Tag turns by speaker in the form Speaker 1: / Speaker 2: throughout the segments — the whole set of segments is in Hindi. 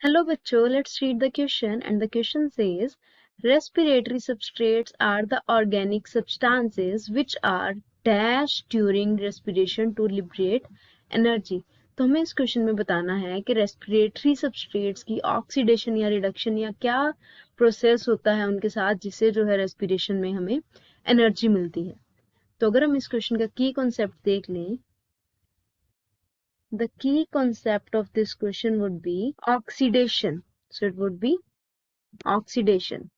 Speaker 1: Hello बच्चों, let's read the question and the question says respiratory substrates are the organic substances which are dash during respiration to liberate energy। तो हमें इस क्वेश्चन में बताना है कि रेस्पिरेटरी सबस्ट्रेट्स की ऑक्सीडेशन या रिडक्शन या क्या प्रोसेस होता है उनके साथ जिससे जो है रेस्पिरेशन में हमें एनर्जी मिलती है। तो अगर हम इस क्वेश्चन का की कॉन्सेप्ट देख लें, the key concept of this question would be oxidation. So it would be oxidation.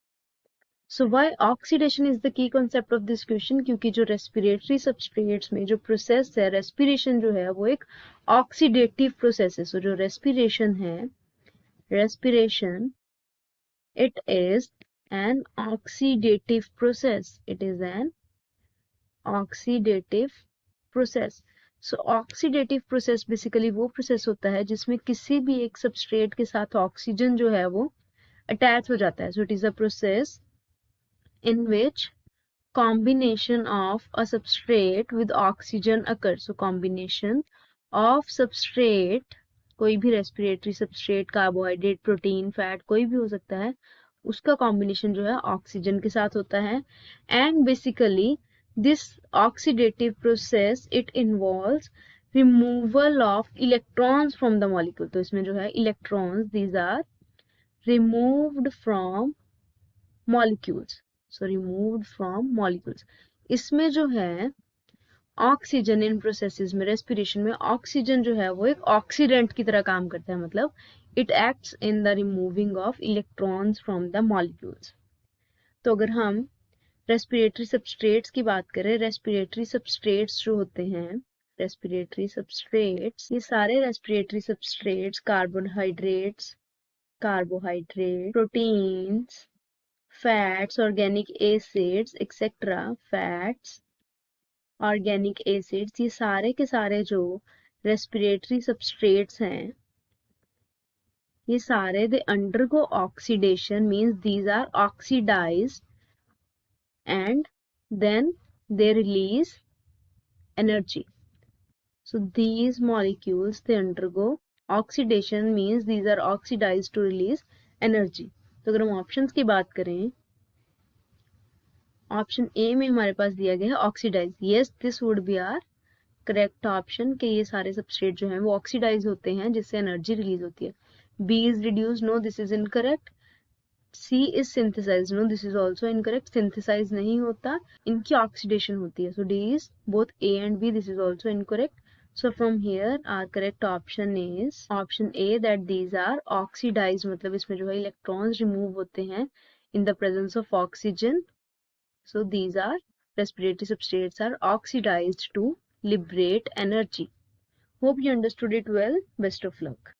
Speaker 1: So why oxidation is the key concept of this question? क्योंकि जो respiratory substrates में जो process है respiration जो है वो एक oxidative process है। So जो respiration है respiration it is an oxidative process. It is an oxidative process. So oxidative process basically वो प्रोसेस होता है जिसमें किसी भी एक सबस्ट्रेट के साथ ऑक्सीजन जो है वो अटैच हो जाता है। So it is a process in which combination of a substrate with oxygen occurs. So combination of substrate, कोई भी respiratory substrate, carbohydrate, protein, fat कोई भी हो सकता है, उसका कॉम्बिनेशन जो है ऑक्सीजन के साथ होता है। And basically this oxidative process it involves removal of electrons from the molecule. तो इसमें जो है electrons these are removed from molecules. So removed from molecules. इसमें जो है ऑक्सीजन इन प्रोसेसेस में रेस्पिरेशन में ऑक्सीजन जो है वो एक ऑक्सीडेंट की तरह काम करता है, मतलब it acts in the removing of electrons from the molecules. तो अगर हम रेस्पिरेटरी सबस्ट्रेट्स की बात करें, रेस्पिरेटरी सबस्ट्रेट्स जो होते हैं, रेस्पिरेटरी सबस्ट्रेट्स, ये सारे respiratory substrates carbohydrate, proteins, fats, organic acids, etc. fats, organic acids, ये सारे के सारे जो रेस्पिरेटरी सबस्ट्रेट्स हैं, ये सारे they undergo oxidation, means these are oxidised and then they release energy. So these molecules they undergo oxidation, means these are oxidized to release energy. तो अगर हम ऑप्शंस की बात करें, ऑप्शन ए में हमारे पास दिया गया है oxidise. Yes, this would be are correct option कि ये सारे सबस्ट्रेट जो हैं वो ऑक्सीडाइज होते हैं जिससे एनर्जी रिलीज होती है। B is reduce, no this is incorrect. C is synthesise, no this is also incorrect. Synthesise नहीं होता, इनकी ऑक्सीडेशन होती है। So D is both A and B, this is also incorrect. So from here our correct option is option A, that these are oxidized, मतलब इसमें जो है इलेक्ट्रॉन्स रिमूव होते हैं in the presence of oxygen. So these are respiratory substrates are oxidized to liberate energy. Hope you understood it well. Best of luck.